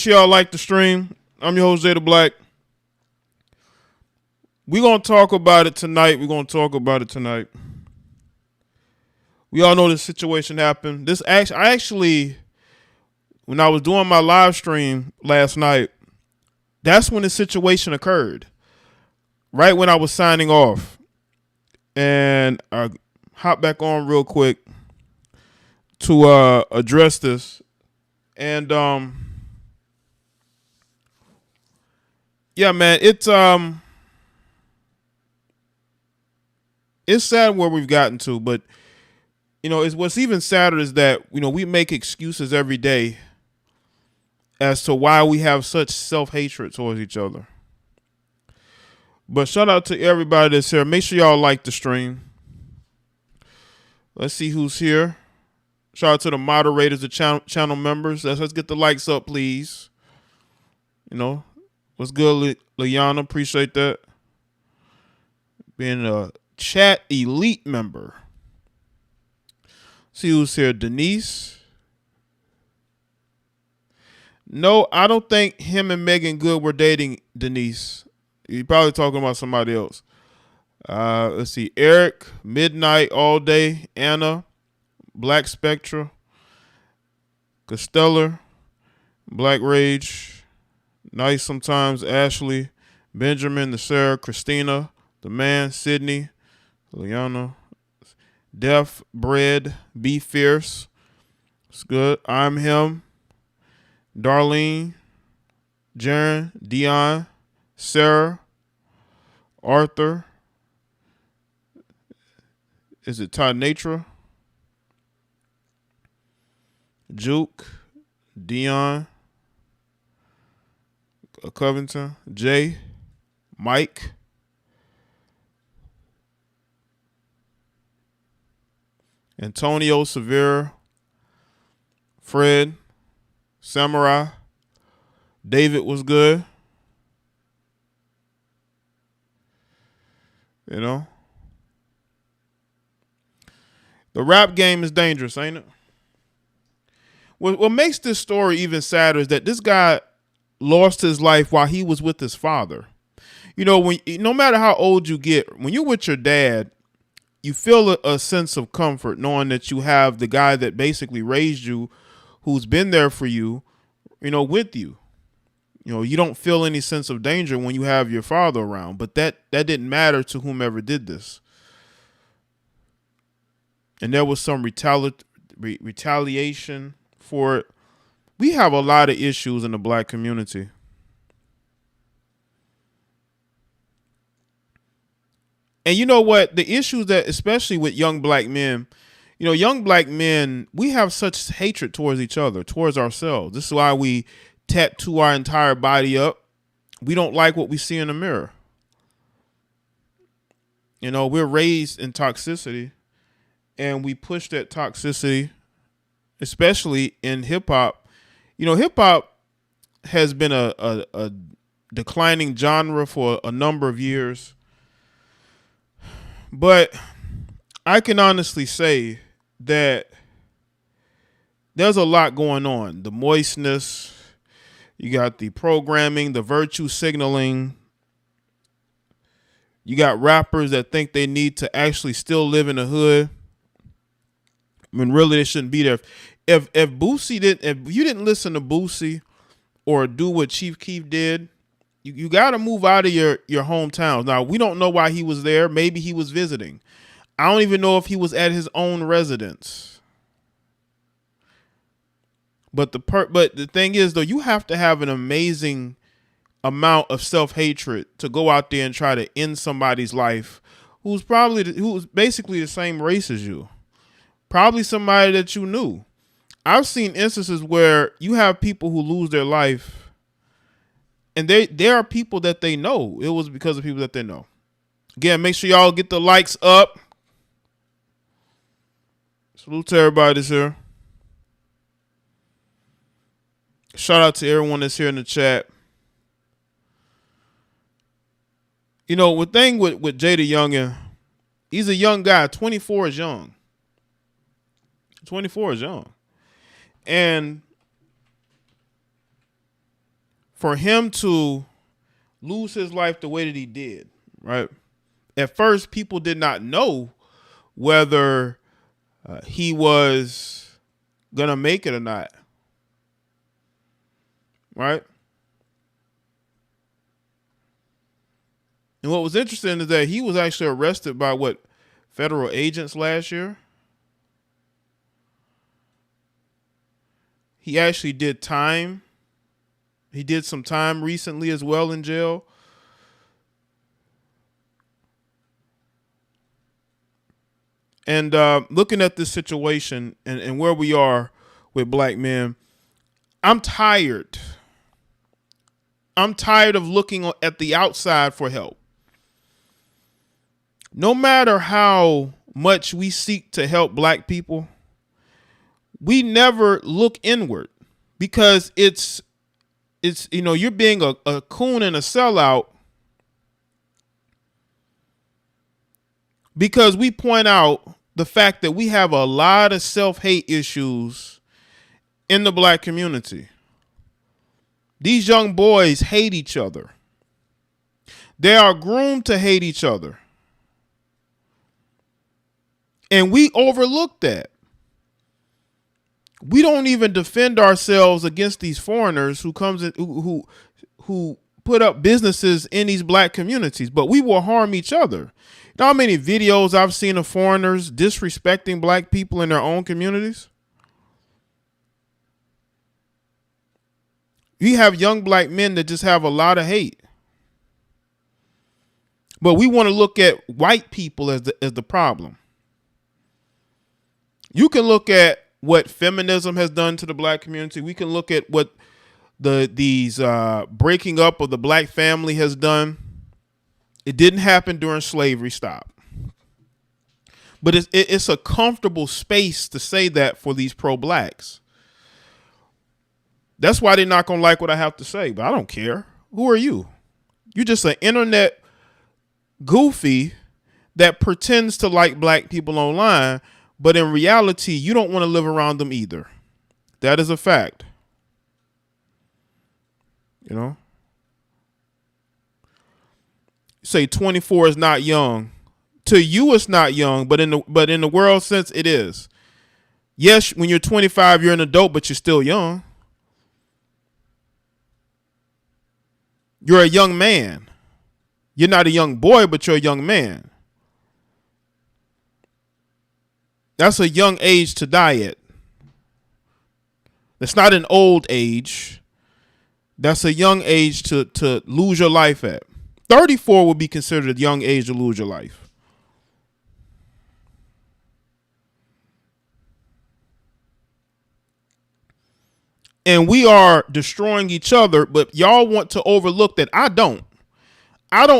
Y'all like the stream. I'm your host, Jay the Black. We're going to talk about it tonight. We all know this situation happened. I actually, when I was doing my live stream last night, that's when the situation occurred. Right when I was signing off. And I hopped back on real quick to address this. And yeah, man, it's sad where we've gotten to, but it's what's even sadder is that we make excuses every day as to why we have such self-hatred towards each other. But shout out to everybody that's here. Make sure y'all like the stream. Let's see who's here. Shout out to the moderators, the channel members. Let's get the likes up, please. What's good, Liana? Appreciate that. Being a chat elite member. See who's here. Denise. No, I don't think him and Megan Good were dating, Denise. You're probably talking about somebody else. Let's see. Eric, Midnight, All Day, Anna, Black Spectra, Costellar, Black Rage, Nice Sometimes, Ashley, Benjamin, the Sarah, Christina, The Man, Sydney, Liana, Def, Bread, Be Fierce. It's good. I'm Him, Darlene, Jaren, Dion, Sarah, Arthur. Is it Todd Natra? Juke, Dion, Covington, Jay, Mike, Antonio Severa, Fred, Samurai, David was good. The rap game is dangerous, ain't it? What makes this story even sadder is that this guy lost his life while he was with his father. No matter how old you get, when you're with your dad, you feel a sense of comfort knowing that you have the guy that basically raised you, who's been there for you, with you. You don't feel any sense of danger when you have your father around, but that didn't matter to whomever did this. And there was some retaliation for it. We have a lot of issues in the black community. And you know what? The issues that, especially with young black men, young black men, we have such hatred towards each other, towards ourselves. This is why we tattoo our entire body up. We don't like what we see in the mirror. We're raised in toxicity, and we push that toxicity, especially in hip hop. Hip hop has been a declining genre for a number of years. But I can honestly say that there's a lot going on. The moistness, you got the programming, the virtue signaling. You got rappers that think they need to actually still live in the hood when really they shouldn't be there. If you didn't listen to Boosie or do what Chief Keef did, you got to move out of your hometowns. Now, we don't know why he was there. Maybe he was visiting. I don't even know if he was at his own residence. But the thing is, though, you have to have an amazing amount of self-hatred to go out there and try to end somebody's life who's basically the same race as you. Probably somebody that you knew. I've seen instances where you have people who lose their life, and there are people that they know. It was because of people that they know. Again, make sure y'all get the likes up. Salute to everybody that's here. Shout out to everyone that's here in the chat. The thing with JayDaYoungan, he's a young guy. 24 is young. 24 is young. And for him to lose his life the way that he did, right? At first, people did not know whether he was gonna make it or not, right? And what was interesting is that he was actually arrested by federal agents last year. He actually did time. He did some time recently as well in jail. And looking at this situation and where we are with black men, I'm tired. I'm tired of looking at the outside for help. No matter how much we seek to help black people, we never look inward, because it's you're being a coon and a sellout because we point out the fact that we have a lot of self-hate issues in the black community. These young boys hate each other. They are groomed to hate each other. And we overlook that. We don't even defend ourselves against these foreigners who comes in, who put up businesses in these black communities, but we will harm each other. You know how many videos I've seen of foreigners disrespecting black people in their own communities? You have young black men that just have a lot of hate. But we want to look at white people as the problem. You can look at what feminism has done to the black community. We can look at what these breaking up of the black family has done. It didn't happen during slavery. Stop. But it's a comfortable space to say that for these pro-blacks. That's why they're not going to like what I have to say, but I don't care. Who are you? You're just an internet goofy that pretends to like black people online, but in reality, you don't want to live around them either. That is a fact. You know? Say 24 is not young. To you, it's not young, but in the world sense, it is. Yes, when you're 25, you're an adult, but you're still young. You're a young man. You're not a young boy, but you're a young man. That's a young age to die at. That's not an old age. That's a young age to lose your life at. 34 would be considered a young age to lose your life. And we are destroying each other, but y'all want to overlook that. I don't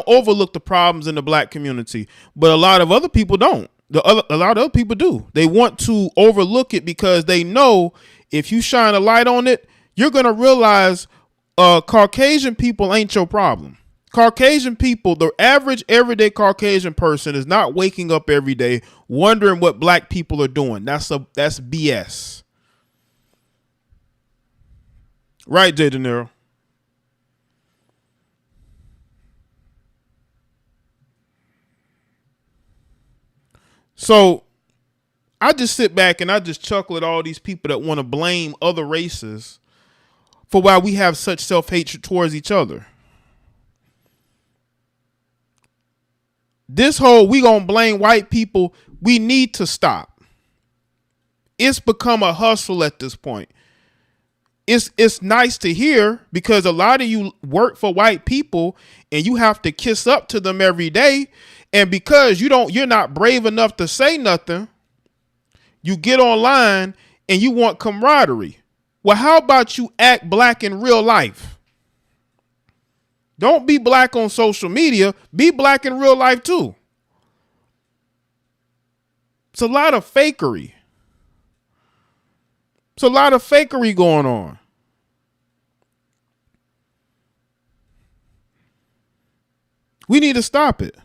overlook the problems in the black community, but a lot of other people don't. A lot of other people do. They want to overlook it because they know if you shine a light on it, you're going to realize Caucasian people ain't your problem. Caucasian people, the average everyday Caucasian person is not waking up every day wondering what black people are doing. That's BS. Right, Jay De Niro. So I just sit back and I just chuckle at all these people that want to blame other races for why we have such self-hatred towards each other. This whole we gonna blame white people, we need to stop. It's become a hustle at this point. It's nice to hear because a lot of you work for white people and you have to kiss up to them every day. And because you're not brave enough to say nothing, you get online and you want camaraderie. Well, how about you act black in real life? Don't be black on social media. Be black in real life too. It's a lot of fakery. It's a lot of fakery going on. We need to stop it.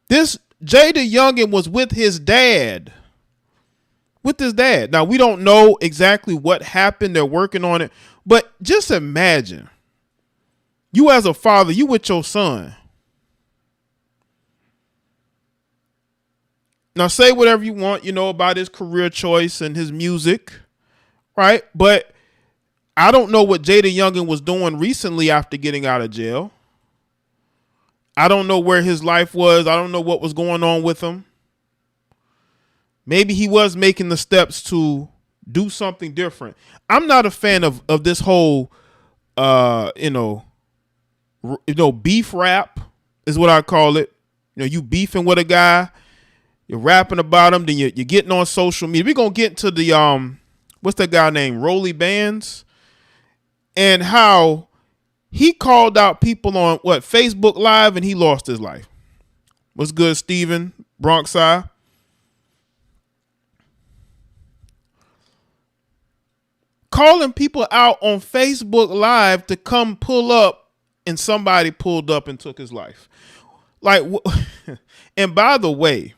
This JayDaYoungan was with his dad. With his dad. Now, we don't know exactly what happened. They're working on it. But just imagine you as a father, you with your son. Now say whatever you want, about his career choice and his music, right? But I don't know what JayDaYoungan was doing recently after getting out of jail. I don't know where his life was. I don't know what was going on with him. Maybe he was making the steps to do something different. I'm not a fan of this whole, beef rap is what I call it. You beefing with a guy, you're rapping about him, then you're getting on social media. We're going to get to the, what's that guy named Rollie Bands, and how he called out people on Facebook Live and he lost his life. What's good, Steven Bronxi? Calling people out on Facebook Live to come pull up, and somebody pulled up and took his life. And by the way,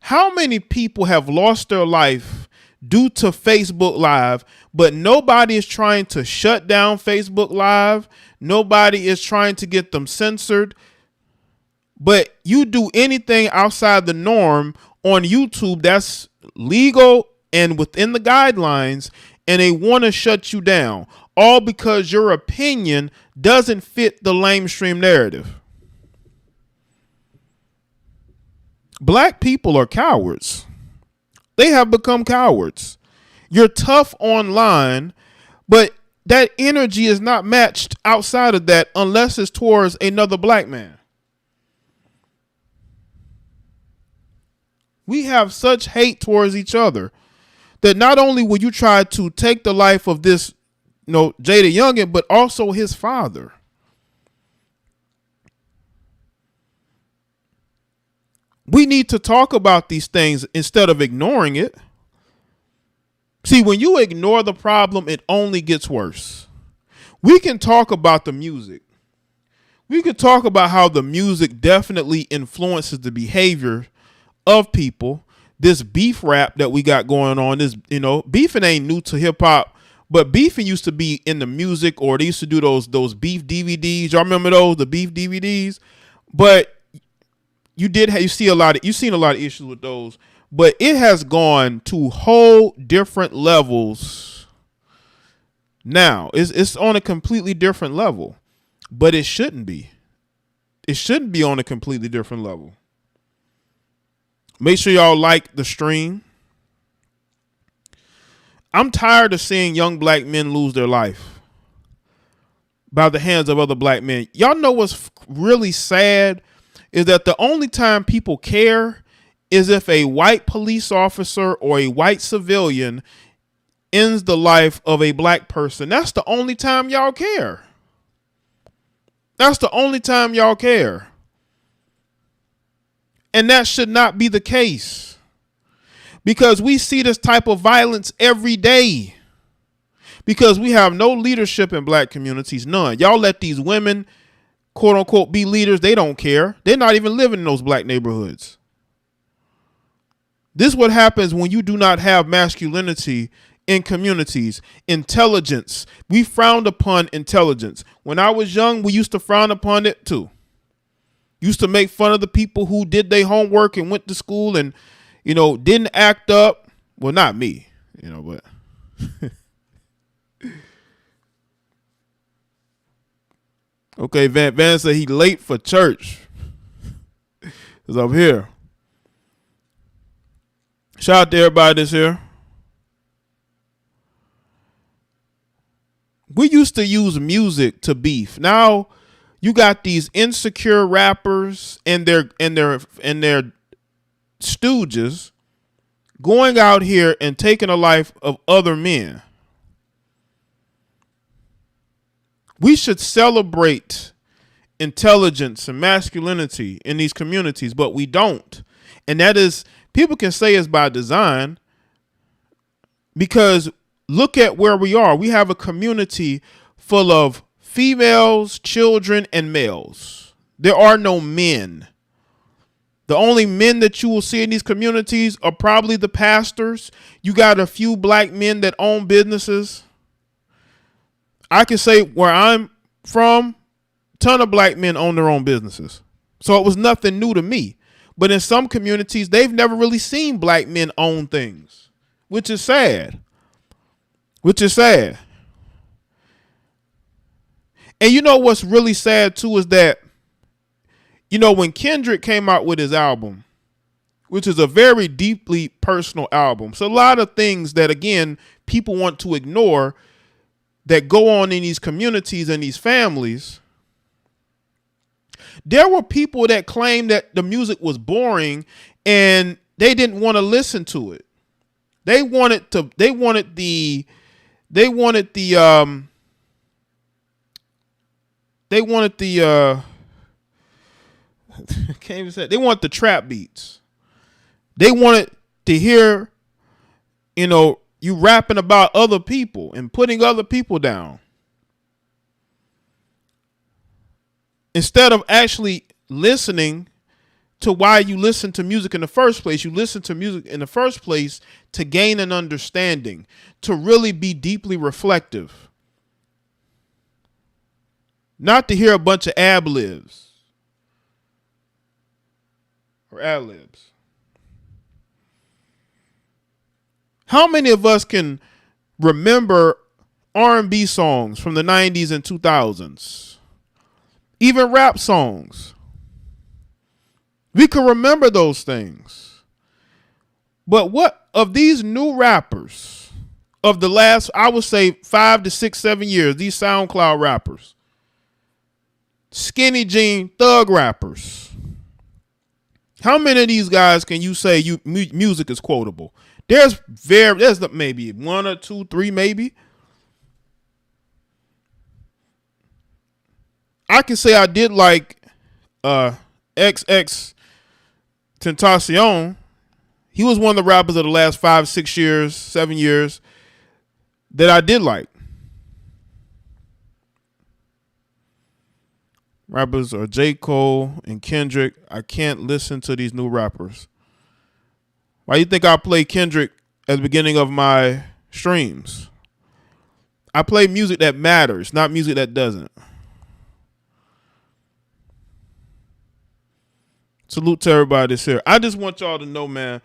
how many people have lost their life due to Facebook Live, but nobody is trying to shut down Facebook Live? Nobody is trying to get them censored. But you do anything outside the norm on YouTube that's legal and within the guidelines, and they want to shut you down, all because your opinion doesn't fit the lamestream narrative. Black people are cowards. They have become cowards. You're tough online, but that energy is not matched outside of that unless it's towards another black man. We have such hate towards each other that not only will you try to take the life of this, JayDaYoungan, but also his father. We need to talk about these things instead of ignoring it. See, when you ignore the problem, it only gets worse. We can talk about the music. We could talk about how the music definitely influences the behavior of people. This beef rap that we got going on, beefing ain't new to hip hop, but beefing used to be in the music, or they used to do those beef DVDs. Y'all remember those, the beef DVDs? But you've seen a lot of issues with those, but it has gone to whole different levels. Now it's on a completely different level, but it shouldn't be. It shouldn't be on a completely different level. Make sure y'all like the stream. I'm tired of seeing young black men lose their life by the hands of other black men. Y'all know what's really sad is that the only time people care is if a white police officer or a white civilian ends the life of a black person. That's the only time y'all care. That's the only time y'all care. And that should not be the case, because we see this type of violence every day, because we have no leadership in black communities. None. Y'all let these women, quote unquote, be leaders. They don't care. They're not even living in those black neighborhoods. This is what happens when you do not have masculinity in communities. Intelligence. We frowned upon intelligence. When I was young, we used to frown upon it too. Used to make fun of the people who did their homework and went to school and, didn't act up. Well, not me, but. Okay, Van said he late for church. It's up here. Shout out to everybody that's here. We used to use music to beef. Now you got these insecure rappers and their stooges going out here and taking the life of other men. We should celebrate intelligence and masculinity in these communities, but we don't. And that is, people can say it's by design, because look at where we are. We have a community full of females, children, and males. There are no men. The only men that you will see in these communities are probably the pastors. You got a few black men that own businesses. I can say where I'm from, ton of black men own their own businesses. So it was nothing new to me. But in some communities, they've never really seen black men own things, which is sad. Which is sad. And you know what's really sad too is that, you know, when Kendrick came out with his album, which is a very deeply personal album, so a lot of things that, again, people want to ignore that go on in these communities and these families. There were people that claimed that the music was boring and they didn't want to listen to it. They wanted the can't even say it. They want the trap beats. They wanted to hear, you know, you rapping about other people and putting other people down. Instead of actually listening to why you listen to music in the first place. You listen to music in the first place to gain an understanding, to really be deeply reflective. Not to hear a bunch of ad-libs or ad-libs. How many of us can remember R&B songs from the 90s and 2000s? Even rap songs. We can remember those things. But what of these new rappers of the last, I would say 5 to 6, 7 years, these SoundCloud rappers, skinny jean thug rappers, how many of these guys can you say music is quotable? There's maybe 1 or 2, 3 maybe. I can say I did like XX Tentacion. He was one of the rappers of the last 5, 6 years, 7 years that I did like. Rappers are J. Cole and Kendrick. I can't listen to these new rappers. Why you think I play Kendrick at the beginning of my streams? I play music that matters, not music that doesn't. Salute to everybody that's here. I just want y'all to know, man,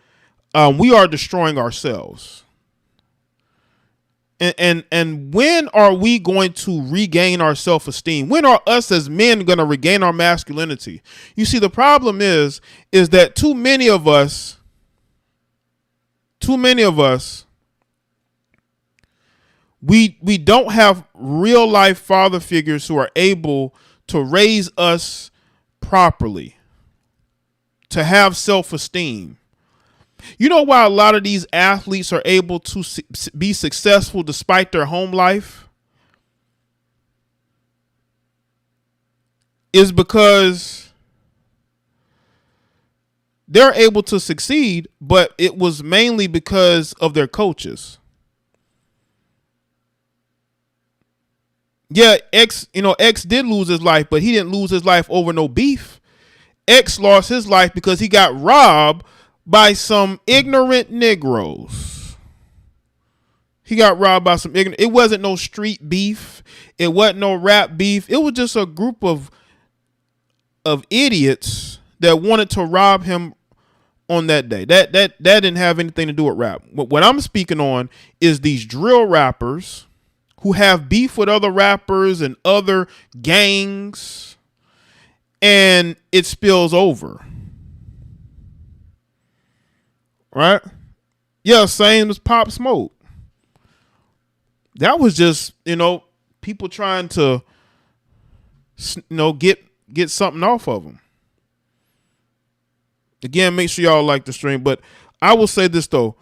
we are destroying ourselves. And when are we going to regain our self-esteem? When are us as men going to regain our masculinity? You see, the problem is that too many of us, we don't have real life father figures who are able to raise us properly, to have self-esteem. You know why a lot of these athletes are able to be successful despite their home life? Is because they're able to succeed, but it was mainly because of their coaches. Yeah, X did lose his life, but he didn't lose his life over no beef. X lost his life because he got robbed by some ignorant Negroes. He got robbed by some ignorant. It wasn't no street beef. It wasn't no rap beef. It was just a group of idiots that wanted to rob him on that day. That didn't have anything to do with rap. What I'm speaking on is these drill rappers who have beef with other rappers and other gangs, and it spills over. Right? Yeah, same as Pop Smoke. That was just, people trying to, get something off of them. Again, make sure y'all like the stream. But I will say this, though.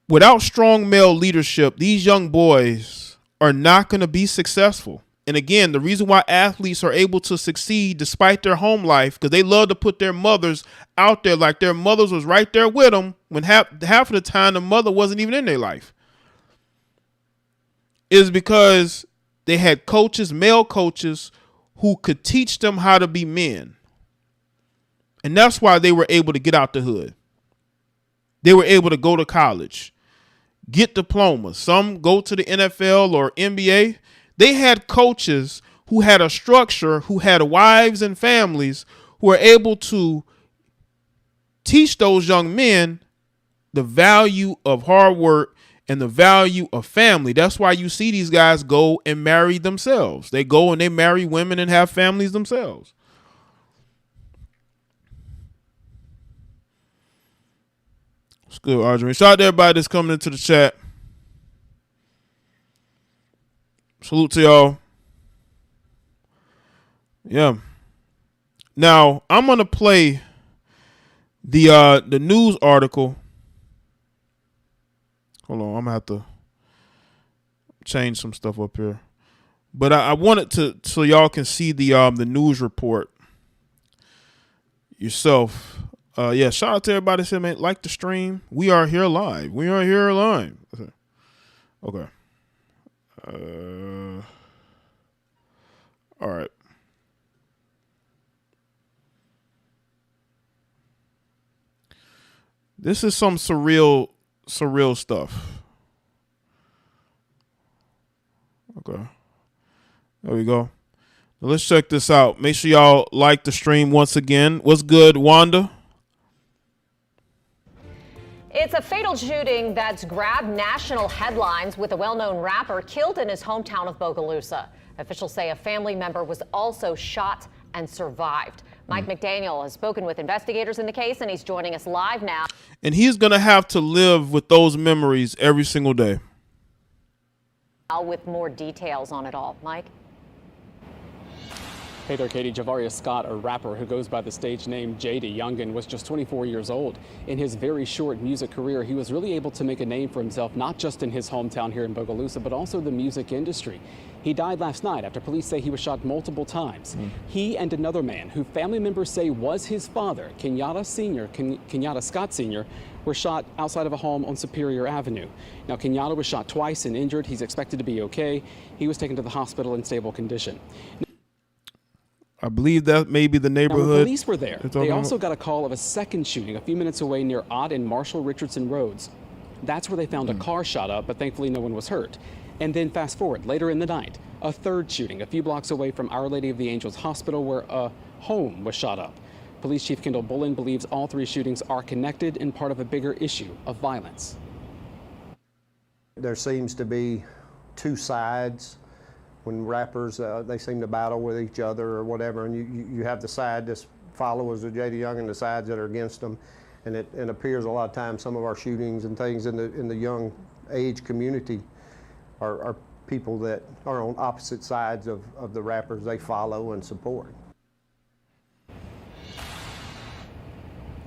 Without strong male leadership, these young boys are not going to be successful. And again, the reason why athletes are able to succeed despite their home life, because they love to put their mothers out there like their mothers was right there with them when half of the time the mother wasn't even in their life, is because they had coaches, male coaches, who could teach them how to be men. And that's why they were able to get out the hood. They were able to go to college, get diplomas. Some go to the NFL or NBA. They had coaches who had a structure, who had wives and families, who were able to teach those young men the value of hard work and the value of family. That's why you see these guys go and marry themselves. They go and they marry women and have families themselves. It's good, Audrey. Shout out to everybody that's coming into the chat. Salute to y'all. Yeah. Now, I'm going to play the news article. Hold on, I'm going to have to change some stuff up here. But I wanted to so y'all can see the news report yourself. Yeah, shout out to everybody saying, man, like the stream. We are here live. We are here live. Okay. All right. This is some surreal stuff. Okay. There we go. Now let's check this out. Make sure y'all like the stream once again. What's good, Wanda? It's a fatal shooting that's grabbed national headlines with a well-known rapper killed in his hometown of Bogalusa. Officials say a family member was also shot and survived. Mike McDaniel has spoken with investigators in the case, and he's joining us live now. And he's going to have to live with those memories every single day. With more details on it all. Mike? Hey there, Katie. Javaria Scott, a rapper who goes by the stage name JayDaYoungan, was just 24 years old. In his very short music career, he was really able to make a name for himself, not just in his hometown here in Bogalusa, but also the music industry. He died last night after police say he was shot multiple times. He and another man, who family members say was his father, Kenyatta Scott Sr., were shot outside of a home on Superior Avenue. Now, Kenyatta was shot twice and injured. He's expected to be okay. He was taken to the hospital in stable condition. I believe that may be the neighborhood. Now, when police were there, they also got a call of a second shooting a few minutes away near Ott and Marshall Richardson Roads. That's where they found a car shot up, but thankfully no one was hurt. And then fast forward, later in the night, a third shooting a few blocks away from Our Lady of the Angels Hospital where a home was shot up. Police Chief Kendall Bullen believes all three shootings are connected and part of a bigger issue of violence. There seems to be two sides. When rappers, they seem to battle with each other or whatever, and you have the side that's followers of JayDaYoungan and the sides that are against them, and it appears a lot of times some of our shootings and things in the young age community are people that are on opposite sides of the rappers they follow and support.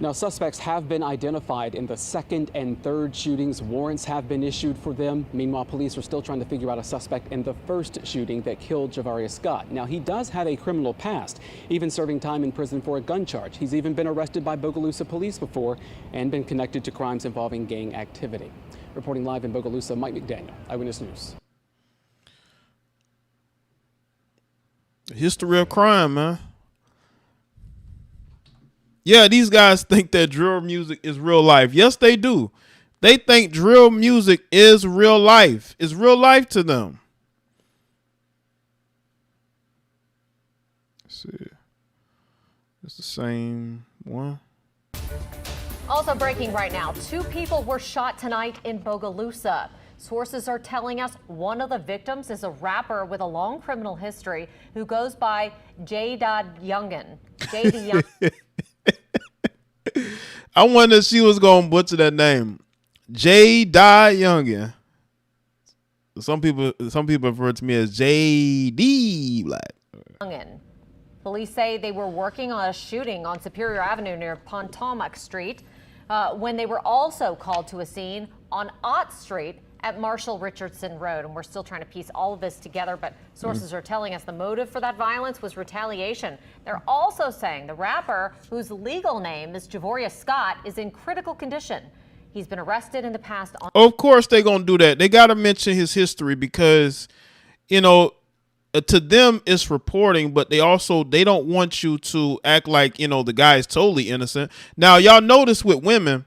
Now, suspects have been identified in the second and third shootings. Warrants have been issued for them. Meanwhile, police are still trying to figure out a suspect in the first shooting that killed Javaria Scott. Now, he does have a criminal past, even serving time in prison for a gun charge. He's even been arrested by Bogalusa police before and been connected to crimes involving gang activity. Reporting live in Bogalusa, Mike McDaniel, Eyewitness News. History of crime, man. Yeah, these guys think that drill music is real life. Yes, they do. They think drill music is real life. It's real life to them. Let's see. It's the same one. Also breaking right now, 2 people were shot tonight in Bogalusa. Sources are telling us one of the victims is a rapper with a long criminal history who goes by JayDaYoungan. JayDaYoungan. I wonder if she was going to butcher that name. JayDaYoungan. Some people refer to me as JD Black. Police say they were working on a shooting on Superior Avenue near Pontomac Street when they were also called to a scene on Ott Street at Marshall Richardson Road. And we're still trying to piece all of this together, but sources are telling us the motive for that violence was retaliation. They're also saying the rapper, whose legal name is Javaria Scott, is in critical condition. He's been arrested in the past. Of course they're going to do that. They got to mention his history because, you know, to them it's reporting, but they don't want you to act like, you know, the guy is totally innocent. Now, y'all notice with women,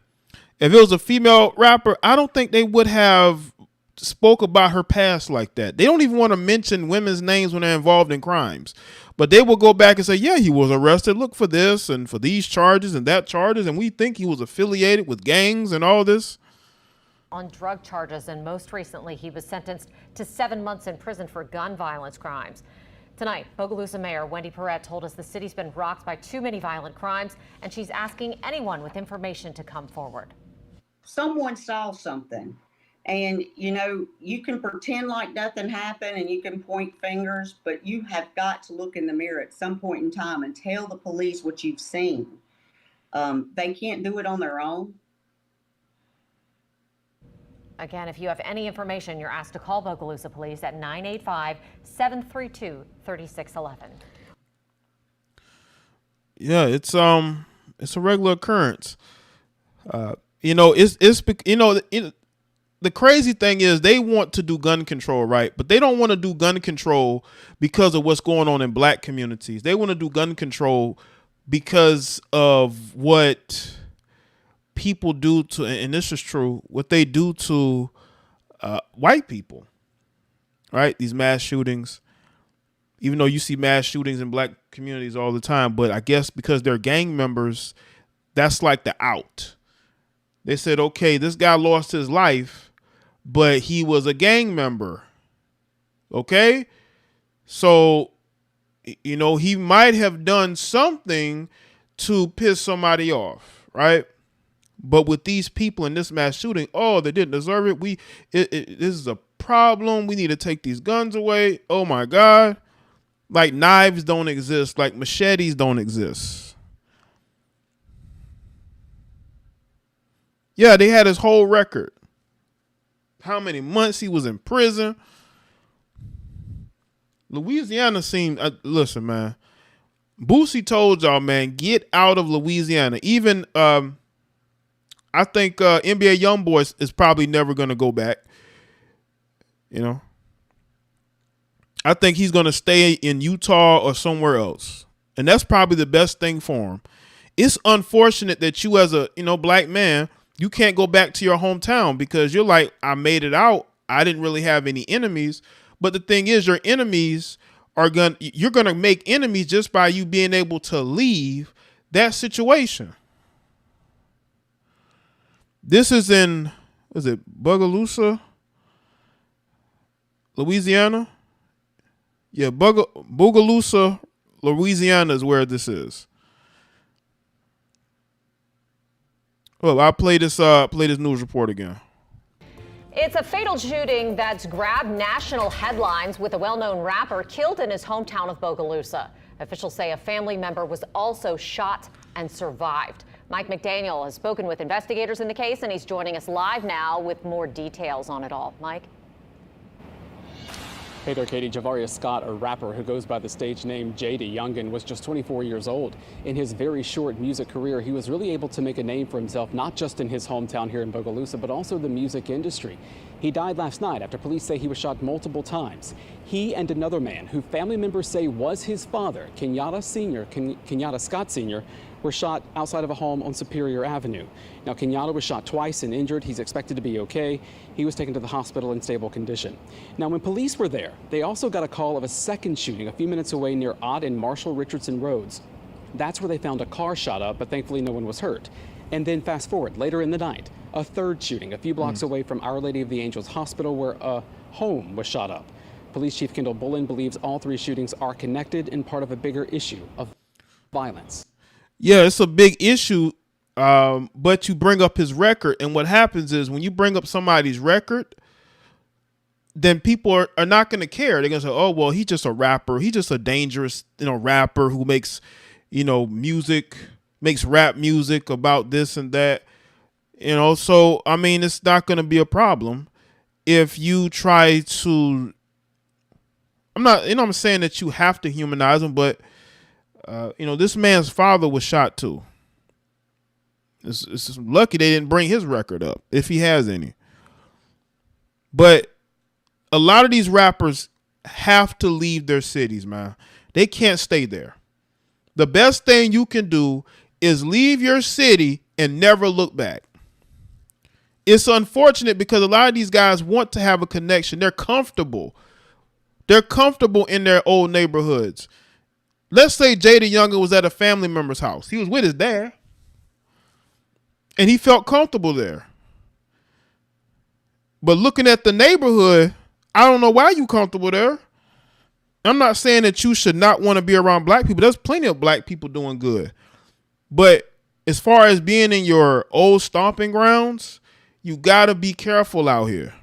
if it was a female rapper, I don't think they would have spoke about her past like that. They don't even want to mention women's names when they're involved in crimes. But they will go back and say, yeah, he was arrested. Look for this and for these charges and that charges. And we think he was affiliated with gangs and all this. On drug charges, and most recently, he was sentenced to 7 months in prison for gun violence crimes. Tonight, Bogalusa Mayor Wendy Perret told us the city's been rocked by too many violent crimes, and she's asking anyone with information to come forward. Someone saw something, and you can pretend like nothing happened and you can point fingers, but you have got to look in the mirror at some point in time and tell the police what you've seen. They can't do it on their own. Again, if you have any information, you're asked to call Bogalusa Police at 985-732-3611. Yeah, it's a regular occurrence. The crazy thing is they want to do gun control, right? But they don't want to do gun control because of what's going on in black communities. They want to do gun control because of what people do to, and this is true, what they do to white people, right? These mass shootings, even though you see mass shootings in black communities all the time, but I guess because they're gang members, that's like the out. They said, okay, this guy lost his life, but he was a gang member. Okay? So, he might have done something to piss somebody off, right? But with these people in this mass shooting, oh, they didn't deserve it. This is a problem. We need to take these guns away. Oh my God. Like knives don't exist. Like machetes don't exist. Yeah, they had his whole record. How many months he was in prison. Louisiana seemed, listen, man. Boosie told y'all, man, get out of Louisiana. Even, I think NBA YoungBoy is probably never going to go back. I think he's going to stay in Utah or somewhere else. And that's probably the best thing for him. It's unfortunate that you as a, black man, you can't go back to your hometown because you're like, I made it out. I didn't really have any enemies. But the thing is, your enemies you're going to make enemies just by you being able to leave that situation. This is in, is it Bogalusa, Louisiana? Yeah, Bogalusa, Louisiana is where this is. Well, I'll play this news report again. It's a fatal shooting that's grabbed national headlines with a well-known rapper killed in his hometown of Bogalusa. Officials say a family member was also shot and survived. Mike McDaniel has spoken with investigators in the case, and he's joining us live now with more details on it all. Mike? Hey there, Katie. Javarius Scott, a rapper who goes by the stage name JayDaYoungan, was just 24 years old. In his very short music career, he was really able to make a name for himself, not just in his hometown here in Bogalusa, but also the music industry. He died last night after police say he was shot multiple times. He and another man, who family members say was his father, Kenyatta Scott Sr., were shot outside of a home on Superior Avenue. Now, Kenyatta was shot twice and injured. He's expected to be okay. He was taken to the hospital in stable condition. Now, when police were there, they also got a call of a second shooting a few minutes away near Ott and Marshall Richardson Roads. That's where they found a car shot up, but thankfully no one was hurt. And then fast forward, later in the night, a third shooting a few blocks away from Our Lady of the Angels Hospital, where a home was shot up. Police Chief Kendall Bullen believes all three shootings are connected and part of a bigger issue of violence. Yeah, it's a big issue, but you bring up his record, and what happens is when you bring up somebody's record, then people are not going to care. They're going to say, oh, well, he's just a rapper. He's just a dangerous, rapper who makes, music, makes rap music about this and that. So, I mean, it's not going to be a problem if you try to, I'm saying that you have to humanize him, but this man's father was shot too. It's lucky they didn't bring his record up, if he has any. But a lot of these rappers have to leave their cities, man. They can't stay there. The best thing you can do is leave your city and never look back. it's unfortunate because a lot of these guys want to have a connection. They're comfortable. They're comfortable in their old neighborhoods. Let's say JayDaYoungan was at a family member's house. He was with his dad. And he felt comfortable there. But looking at the neighborhood, I don't know why you comfortable there. I'm not saying that you should not want to be around black people. There's plenty of black people doing good. But as far as being in your old stomping grounds, you got to be careful out here.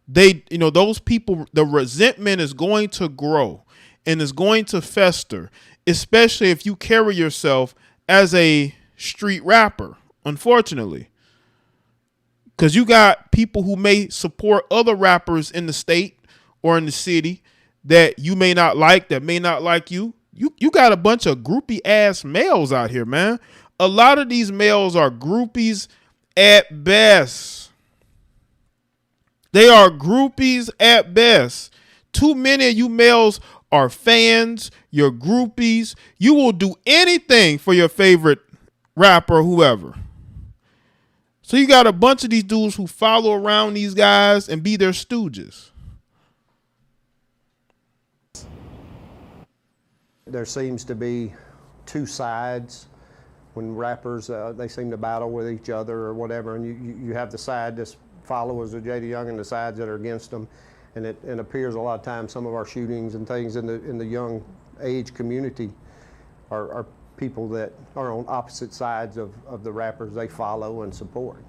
Those people, the resentment is going to grow and is going to fester, especially if you carry yourself as a street rapper, unfortunately. Because you got people who may support other rappers in the state or in the city that you may not like, that may not like you. You got a bunch of groupie ass males out here, man. A lot of these males are groupies at best. They are groupies at best. Too many of you males are fans, you're groupies. You will do anything for your favorite rapper or whoever. So you got a bunch of these dudes who follow around these guys and be their stooges. There seems to be two sides when rappers, they seem to battle with each other or whatever, and you have the side that's followers of JayDaYoungan and the sides that are against them, and it appears a lot of times some of our shootings and things in the young age community are people that are on opposite sides of the rappers they follow and support.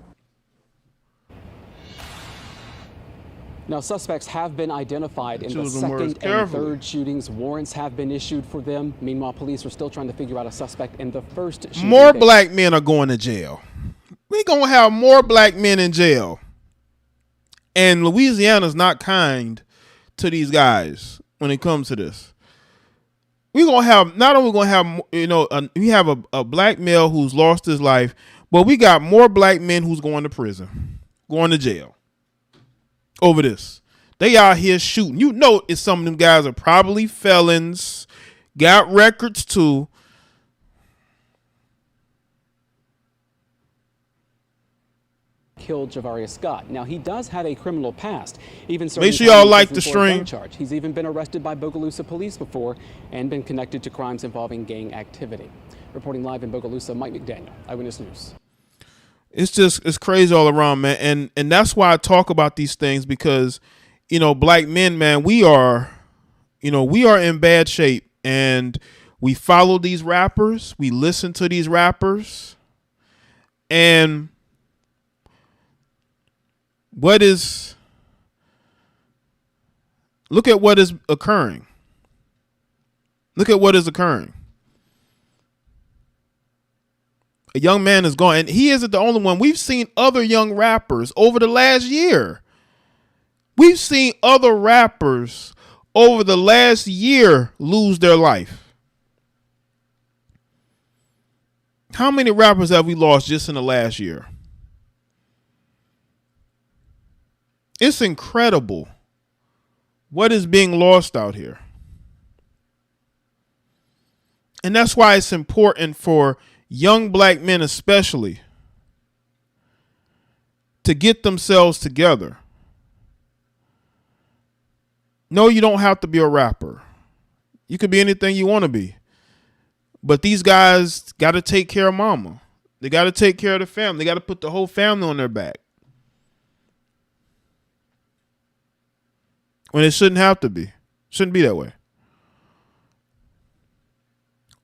Now, suspects have been identified in the second and third shootings. Warrants have been issued for them. Meanwhile, police are still trying to figure out a suspect in the first shooting. More black men are going to jail. We're going to have more black men in jail. And Louisiana's not kind to these guys when it comes to this. We're going to have, not only going to have, we have a black male who's lost his life, but we got more black men who's going to prison, going to jail over this. They out here shooting. You know, it's some of them guys are probably felons, got records too. Killed Javarius Scott. Now, he does have a criminal past. Even make sure y'all like the stream. He's even been arrested by Bogalusa police before and been connected to crimes involving gang activity. Reporting live in Bogalusa, Mike McDaniel, Eyewitness News. It's crazy all around, man. And that's why I talk about these things, because, black men, man, we are in bad shape, and we follow these rappers. We listen to these rappers, and look at what is occurring. Look at what is occurring. A young man is gone, and he isn't the only one. We've seen other young rappers over the last year. We've seen other rappers over the last year lose their life. How many rappers have we lost just in the last year? It's incredible what is being lost out here. And that's why it's important for young black men especially to get themselves together. No, you don't have to be a rapper. You could be anything you want to be. But these guys got to take care of mama. They got to take care of the family. They got to put the whole family on their back. When it shouldn't have to be. Shouldn't be that way.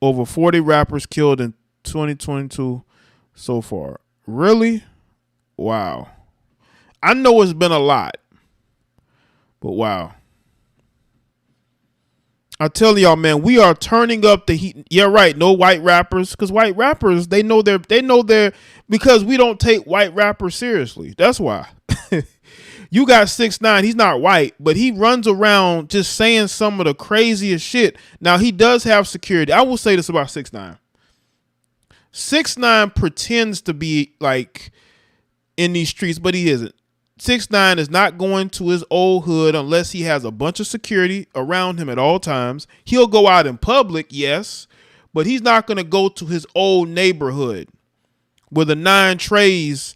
Over 40 rappers killed in 2022 so far. Really? Wow. I know it's been a lot, but wow. I tell y'all, man, we are turning up the heat. Yeah, right. No white rappers, because white rappers, they know they're because we don't take white rappers seriously. That's why. You got 6ix9ine. He's not white, but he runs around just saying some of the craziest shit. Now, he does have security. I will say this about 6ix9ine. 6ix9ine pretends to be like in these streets, but he isn't. 6ix9ine is not going to his old hood unless he has a bunch of security around him at all times. He'll go out in public, yes, but he's not going to go to his old neighborhood where the 9 trays,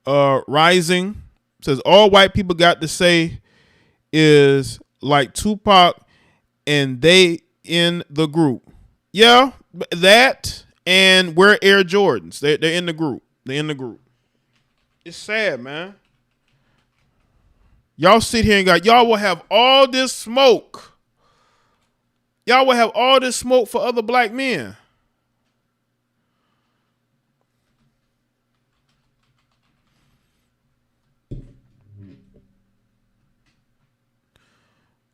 Rising says all white people got to say is like Tupac and they in the group. Yeah, that and wear Air Jordans. They're in the group. They're in the group. It's sad, man. Y'all sit here and y'all will have all this smoke. Y'all will have all this smoke for other black men.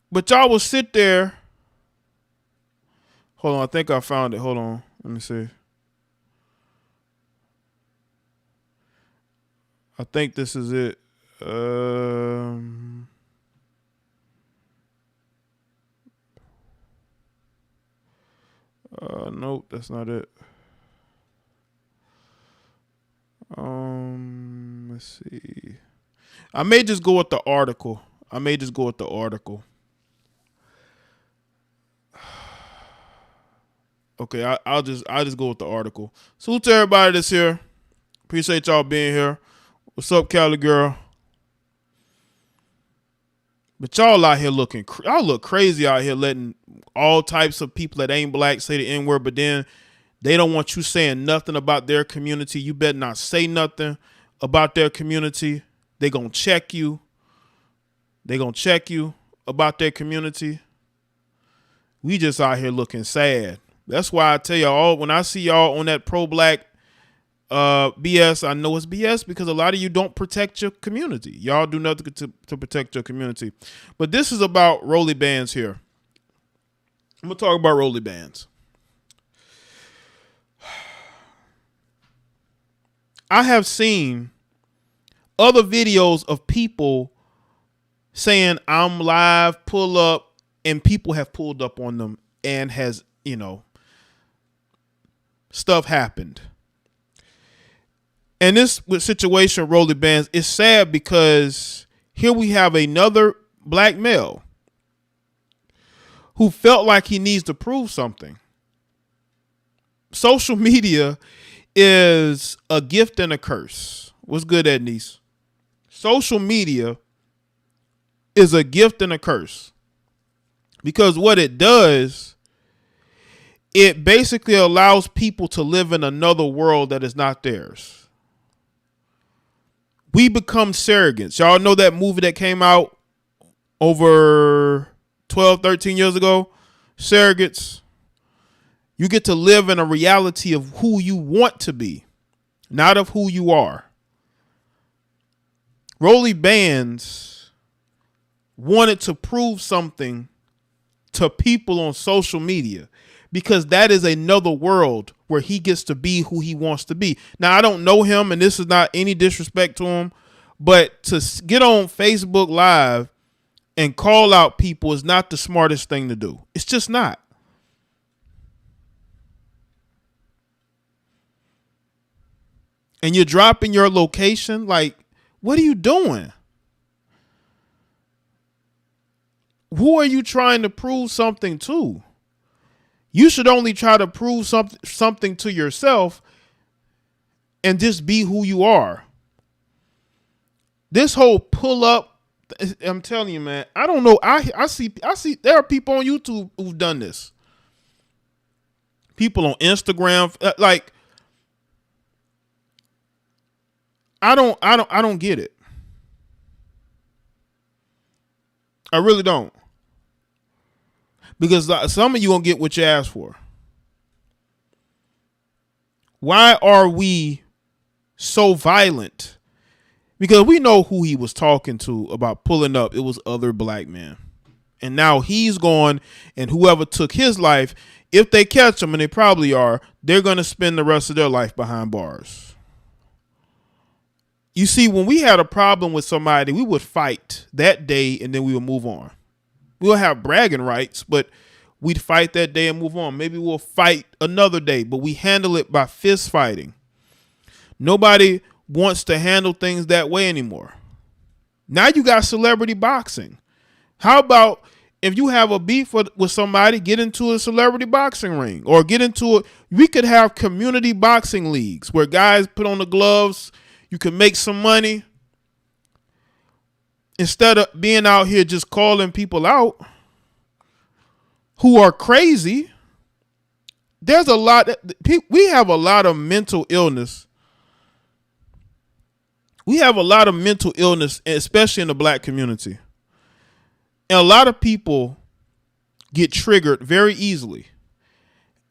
But y'all will sit there. Hold on, I think I found it. Hold on. Let me see. I think this is it. Nope, that's not it. Let's see. I may just go with the article. Okay, I'll just go with the article. Salute to everybody that's here. Appreciate y'all being here. What's up, Cali girl? But y'all out here y'all look crazy out here letting all types of people that ain't black say the N-word, but then they don't want you saying nothing about their community. You better not say nothing about their community. They gonna check you. They gonna check you about their community. We just out here looking sad. That's why I tell y'all, when I see y'all on that pro-black BS, I know it's BS because a lot of you don't protect your community. Y'all do nothing to protect your community. But this is about Rollie bands here. I'm going to talk about Rollie bands. I have seen other videos of people saying, I'm live, pull up, and people have pulled up on them and has, stuff happened. And this situation, Rollie bands, is sad because here we have another black male who felt like he needs to prove something. Social media is a gift and a curse. What's good, Ed Niece? Social media is a gift and a curse because what it does, it basically allows people to live in another world that is not theirs. We become surrogates. Y'all know that movie that came out over 12, 13 years ago? Surrogates. You get to live in a reality of who you want to be, not of who you are. Rollie bands wanted to prove something to people on social media because that is another world where he gets to be who he wants to be. Now, I don't know him, and this is not any disrespect to him, but to get on Facebook Live and call out people is not the smartest thing to do. It's just not. And you're dropping your location. Like, what are you doing? Who are you trying to prove something to? You should only try to prove something to yourself and just be who you are. This whole pull up, I'm telling you, man, I don't know. I see there are people on YouTube who've done this. People on Instagram, like, I don't get it. I really don't. Because some of you gonna get what you asked for. Why are we so violent? Because we know who he was talking to about pulling up. It was other black men. And now he's gone, and whoever took his life, if they catch him, and they probably are, they're going to spend the rest of their life behind bars. You see, when we had a problem with somebody, we would fight that day, and then we would move on. We'll have bragging rights, but we'd fight that day and move on. Maybe we'll fight another day, but we handle it by fist fighting. Nobody wants to handle things that way anymore. Now you got celebrity boxing. How about if you have a beef with somebody, get into a celebrity boxing ring or get into it. We could have community boxing leagues where guys put on the gloves. You can make some money. Instead of being out here just calling people out who are crazy, there's a lot. We have a lot of mental illness. We have a lot of mental illness, especially in the black community. And a lot of people get triggered very easily.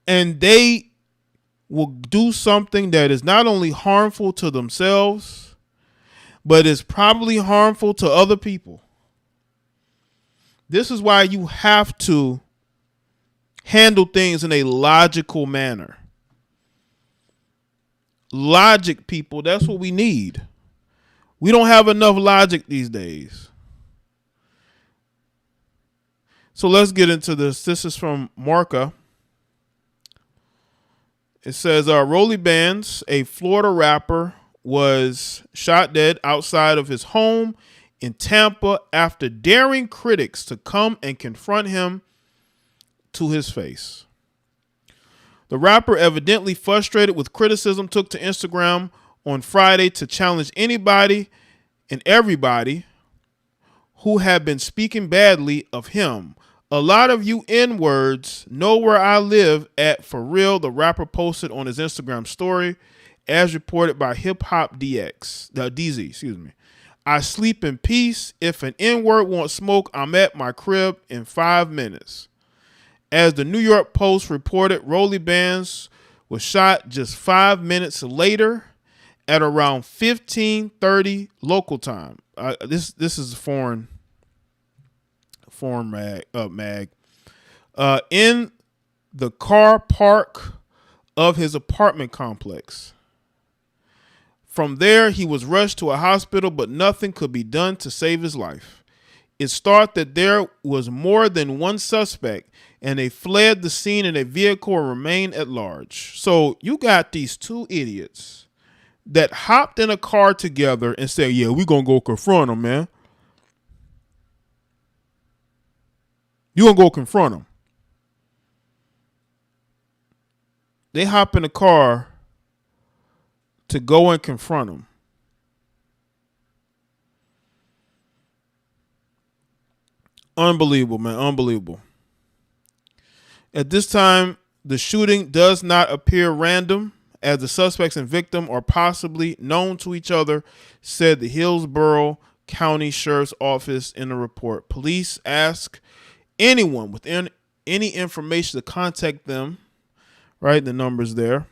And they will do something that is not only harmful to themselves, but is probably harmful to other people. This is why you have to handle things in a logical manner. Logic, people, that's what we need. We don't have enough logic these days. So let's get into this. This is from Marca. It says, Rollie Bands, a Florida rapper, was shot dead outside of his home in Tampa after daring critics to come and confront him to his face. The rapper, evidently frustrated with criticism, took to Instagram on Friday to challenge anybody and everybody who had been speaking badly of him. A lot of you N-words know where I live at for real, the rapper posted on his Instagram story, as reported by Hip Hop DZ, excuse me. I sleep in peace. If an N-word wants smoke, I'm at my crib in 5 minutes. As the New York Post reported, Rollie Bands was shot just 5 minutes later at around 15:30 local time. This is a foreign mag. In the car park of his apartment complex. From there, he was rushed to a hospital, but nothing could be done to save his life. It's thought that there was more than one suspect, and they fled the scene in a vehicle and remained at large. So you got these two idiots that hopped in a car together and said, yeah, we're going to go confront him, man. You're going to go confront him. They hop in the car to go and confront him. Unbelievable, man. Unbelievable. At this time, the shooting does not appear random, as the suspects and victim are possibly known to each other, said the Hillsborough County Sheriff's Office in a report. Police ask anyone with any information to contact them. Right, the number's there.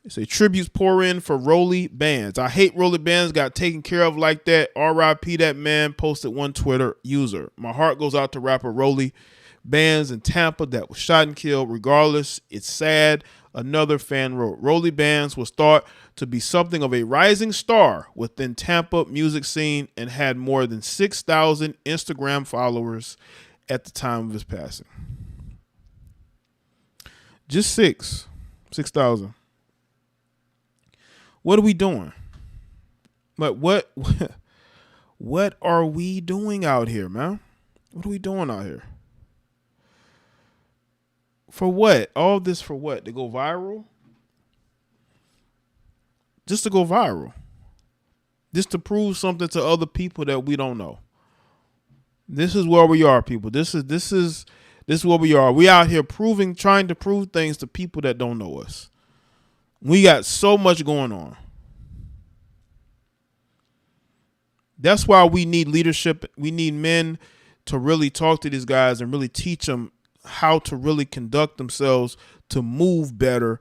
They say tributes pour in for Rollie Bands. I hate Rollie Bands got taken care of like that. R.I.P. that man, posted one Twitter user. My heart goes out to rapper Rollie Bands in Tampa that was shot and killed. Regardless, it's sad. Another fan wrote, Rollie Bands was thought to be something of a rising star within Tampa music scene and had more than 6,000 Instagram followers at the time of his passing. Just 6,000. What are we doing? Like what are we doing out here, man? What are we doing out here? For what? All this for what? To go viral? Just to go viral. Just to prove something to other people that we don't know. This is where we are, people. This is where we are. We out here trying to prove things to people that don't know us. We got so much going on. That's why we need leadership. We need men to really talk to these guys and really teach them how to really conduct themselves to move better.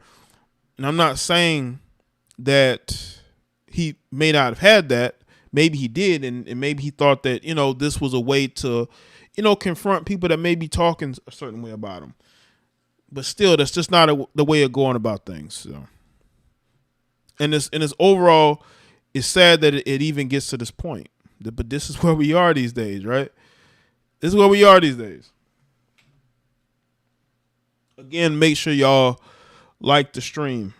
And I'm not saying that he may not have had that. Maybe he did, and maybe he thought that, this was a way to, confront people that may be talking a certain way about him. But still, that's just not the way of going about things. So. And it's overall, it's sad that it even gets to this point. But this is where we are these days, right? This is where we are these days. Again, make sure y'all like the stream.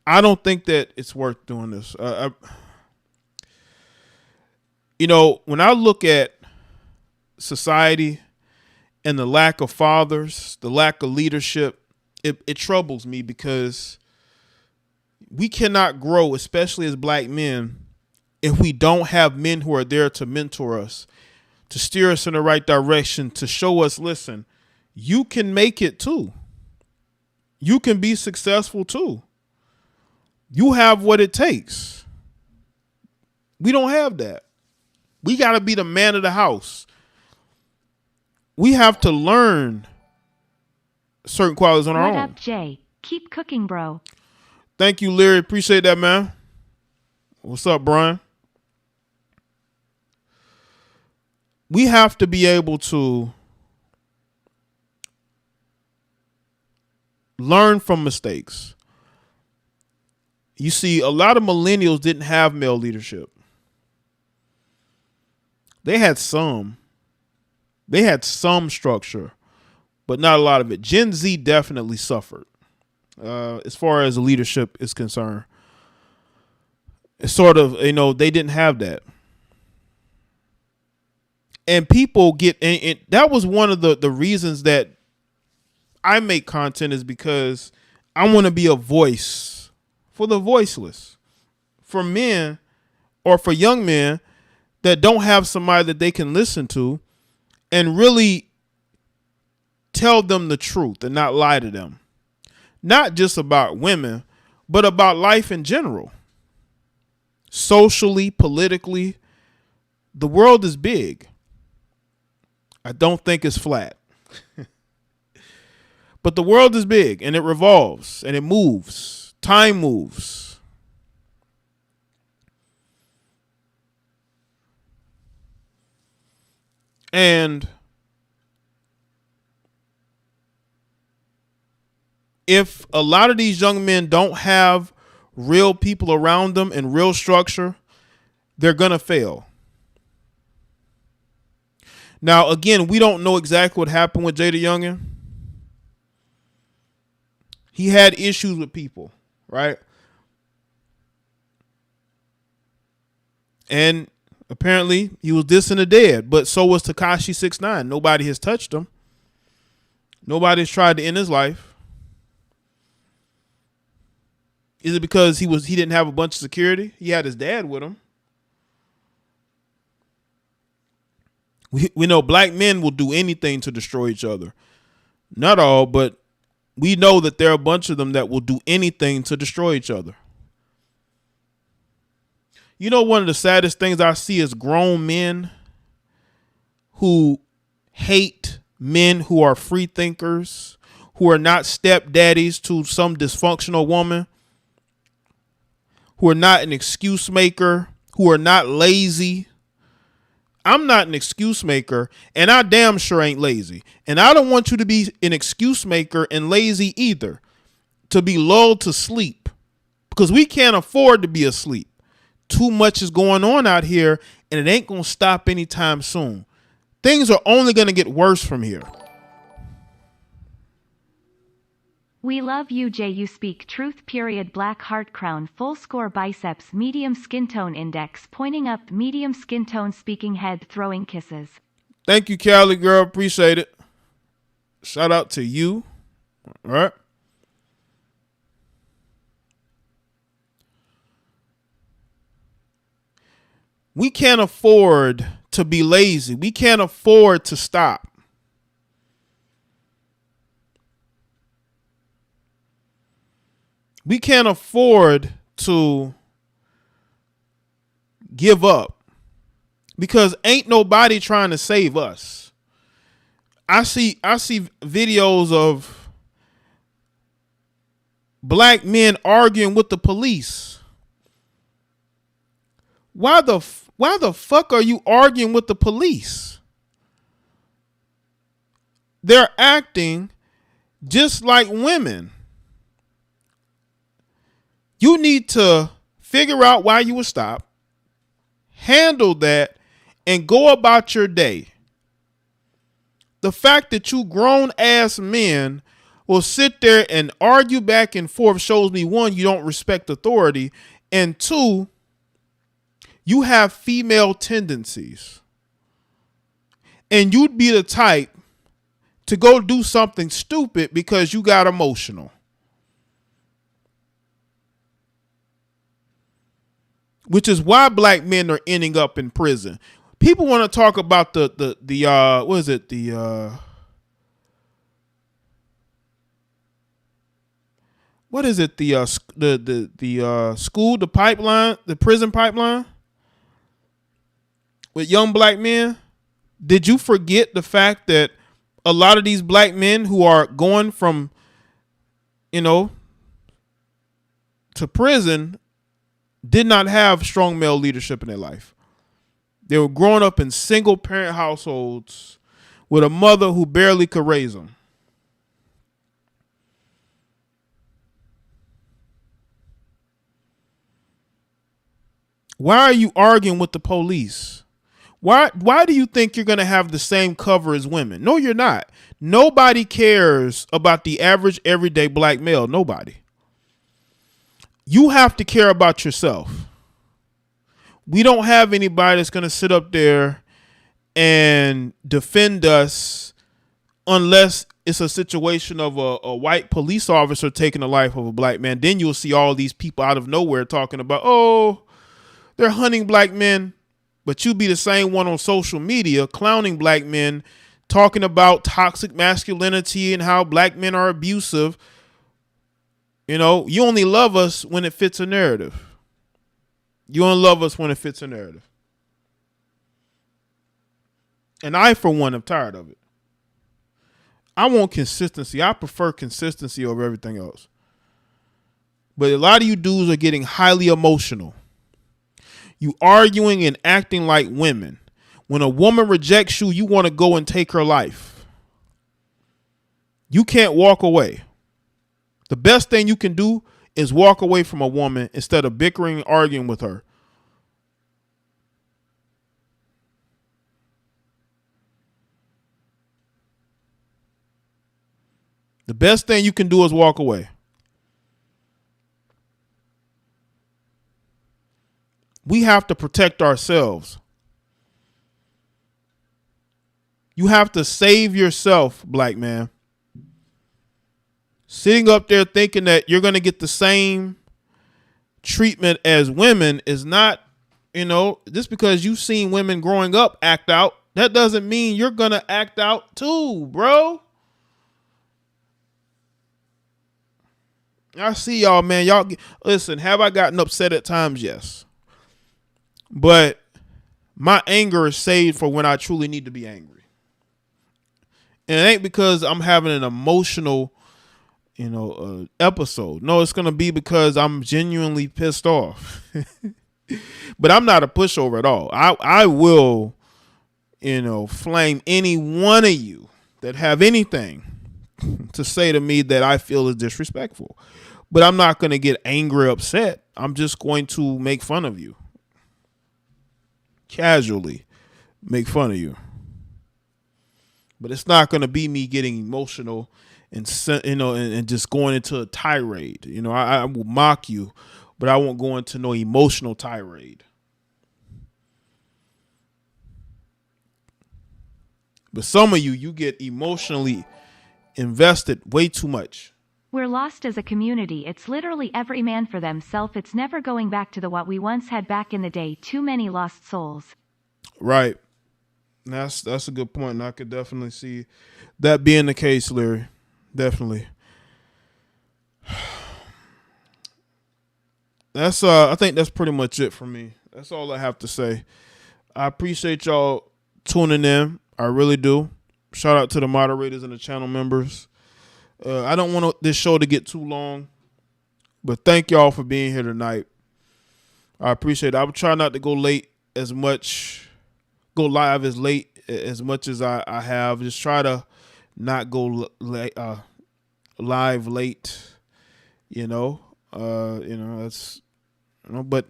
I don't think that it's worth doing this. When I look at society and the lack of fathers, the lack of leadership, it troubles me because, We cannot grow, especially as black men, if we don't have men who are there to mentor us, to steer us in the right direction, to show us, listen, you can make it too. You can be successful too. You have what it takes. We don't have that. We got to be the man of the house. We have to learn certain qualities on our own. What up, Jay? Keep cooking, bro. Thank you, Larry. Appreciate that, man. What's up, Brian? We have to be able to learn from mistakes. You see, a lot of millennials didn't have male leadership. They had some. They had some structure, but not a lot of it. Gen Z definitely suffered as far as leadership is concerned. It's sort of, they didn't have that. And people get, and that was one of the reasons that I make content, is because I want to be a voice for the voiceless, for men or for young men that don't have somebody that they can listen to and really tell them the truth and not lie to them. Not just about women, but about life in general. Socially, politically, the world is big. I don't think it's flat. But the world is big, and it revolves, and it moves. Time moves. And if a lot of these young men don't have real people around them and real structure, they're going to fail. Now, again, we don't know exactly what happened with JayDaYoungan. He had issues with people, right? And apparently he was dissing the dead, but so was Tekashi 6ix9ine. Nobody has touched him. Nobody's tried to end his life. Is it because he didn't have a bunch of security? He had his dad with him. We know black men will do anything to destroy each other. Not all, but we know that there are a bunch of them that will do anything to destroy each other. You know, one of the saddest things I see is grown men who hate men who are free thinkers, who are not stepdaddies to some dysfunctional woman, who are not an excuse maker, who are not lazy. I'm not an excuse maker, and I damn sure ain't lazy. And I don't want you to be an excuse maker and lazy either, to be lulled to sleep, because we can't afford to be asleep. Too much is going on out here, and it ain't going to stop anytime soon. Things are only going to get worse from here. We love you, Jay. You speak truth. Period. Black heart crown. Full score. Biceps. Medium skin tone index. Pointing up. Medium skin tone. Speaking head. Throwing kisses. Thank you, Cali girl. Appreciate it. Shout out to you. All right. We can't afford to be lazy. We can't afford to stop. We can't afford to give up, because ain't nobody trying to save us. I see videos of black men arguing with the police. Why the fuck are you arguing with the police? They're acting just like women. You need to figure out why you were stopped, handle that, and go about your day. The fact that you grown ass men will sit there and argue back and forth shows me, one, you don't respect authority, and two, you have female tendencies. And you'd be the type to go do something stupid because you got emotional. which is why black men are ending up in prison. People want to talk about the what is it? What is it? The school, the pipeline, the prison pipeline with young black men. Did you forget the fact that a lot of these black men who are going from, to prison did not have strong male leadership in their life? They were growing up in single parent households with a mother who barely could raise them. Why are you arguing with the police? Why do you think you're going to have the same cover as women? No, you're not. Nobody cares about the average everyday black male. Nobody. You have to care about yourself. We don't have anybody that's going to sit up there and defend us unless it's a situation of a white police officer taking the life of a black man. Then you'll see all these people out of nowhere talking about, oh, they're hunting black men. But you be the same one on social media clowning black men, talking about toxic masculinity and how black men are abusive. You only love us when it fits a narrative. You only love us when it fits a narrative. And I, for one, am tired of it. I want consistency. I prefer consistency over everything else. But a lot of you dudes are getting highly emotional. You arguing and acting like women. When a woman rejects you, you want to go and take her life. You can't walk away. The best thing you can do is walk away from a woman instead of bickering and arguing with her. The best thing you can do is walk away. We have to protect ourselves. You have to save yourself, black man. Sitting up there thinking that you're going to get the same treatment as women is not, just because you've seen women growing up act out, that doesn't mean you're going to act out too, bro. I see y'all, man. Y'all, listen, have I gotten upset at times? Yes. But my anger is saved for when I truly need to be angry. And it ain't because I'm having an emotional, episode. No, it's going to be because I'm genuinely pissed off. But I'm not a pushover at all. I will, flame any one of you that have anything to say to me that I feel is disrespectful. But I'm not going to get angry or upset. I'm just going to make fun of you. Casually make fun of you. But it's not going to be me getting emotional and just going into a tirade. I will mock you, but I won't go into no emotional tirade. But some of you get emotionally invested way too much. We're lost as a community. It's literally every man for themselves. It's never going back to what we once had back in the day. Too many lost souls. Right. That's a good point. And I could definitely see that being the case, Larry. Definitely. I think that's pretty much it for me. That's all I have to say. I appreciate y'all tuning in. I really do. Shout out to the moderators and the channel members. I don't want this show to get too long, but thank y'all for being here tonight. I appreciate it. I will try not to go live as late as much as I have. Just try to not go live late. But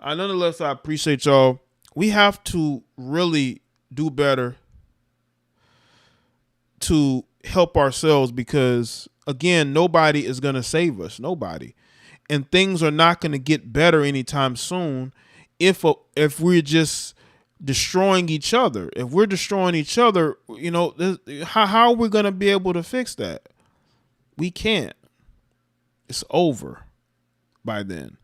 nonetheless, I appreciate y'all. We have to really do better to help ourselves because, again, nobody is going to save us. Nobody. And things are not going to get better anytime soon if we're just destroying each other. If we're destroying each other, how are we going to be able to fix that? We can't. It's over by then.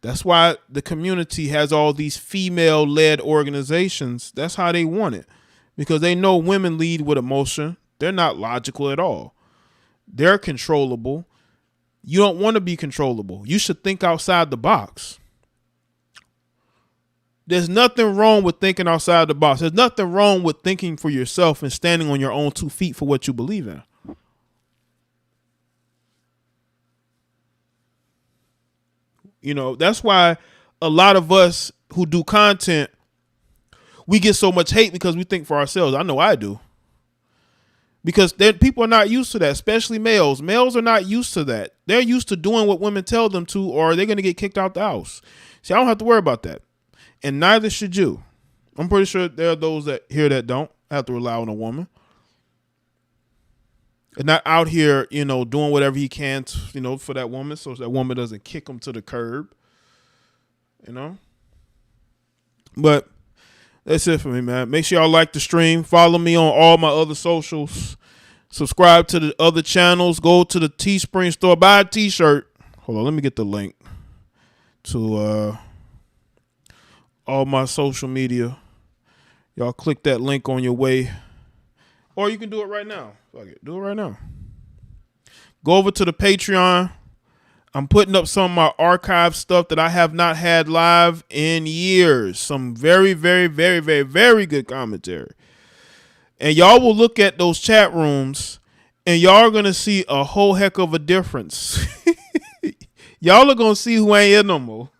That's why the community has all these female-led organizations. That's how they want it, because they know women lead with emotion. They're not logical at all. They're controllable. You don't want to be controllable. You should think outside the box. There's nothing wrong with thinking outside the box. There's nothing wrong with thinking for yourself and standing on your own 2 feet for what you believe in. You know, that's why a lot of us who do content, we get so much hate because we think for ourselves. I know I do. Because people are not used to that, especially males. Males are not used to that. They're used to doing what women tell them to, or they're going to get kicked out the house. See, I don't have to worry about that. And neither should you. I'm pretty sure there are those that here that don't have to rely on a woman. And not out here, you know, doing whatever he can, to, you know, for that woman, so that woman doesn't kick him to the curb. You know? But that's it for me, man. Make sure y'all like the stream. Follow me on all my other socials. Subscribe to the other channels. Go to the Teespring store. Buy a t-shirt. Hold on, let me get the link to all my social media. Y'all click that link on your way. Or you can do it right now. Fuck it. Do it right now. Go over to the Patreon. I'm putting up some of my archive stuff that I have not had live in years. Some very, very, very, very, very good commentary. And y'all will look at those chat rooms and y'all are going to see a whole heck of a difference. Y'all are going to see who ain't here no more.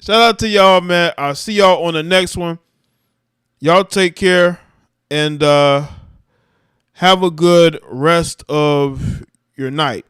Shout out to y'all, man. I'll see y'all on the next one. Y'all take care and have a good rest of your night.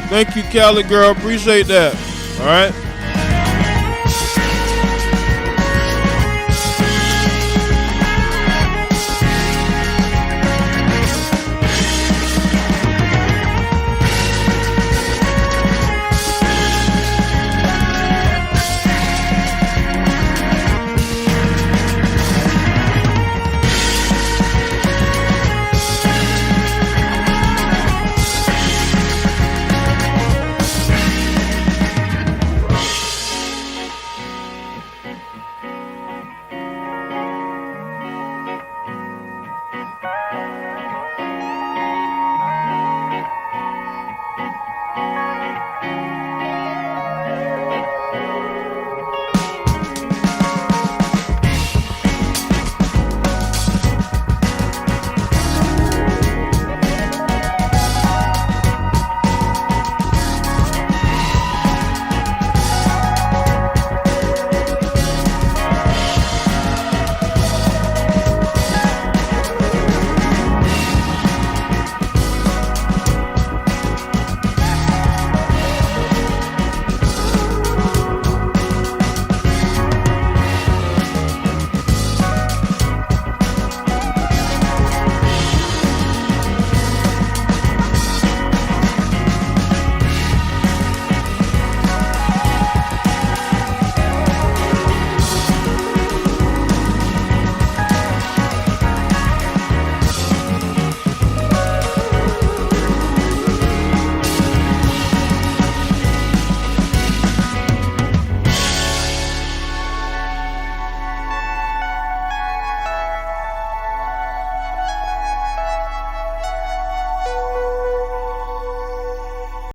Thank you, Cali girl. Appreciate that. All right.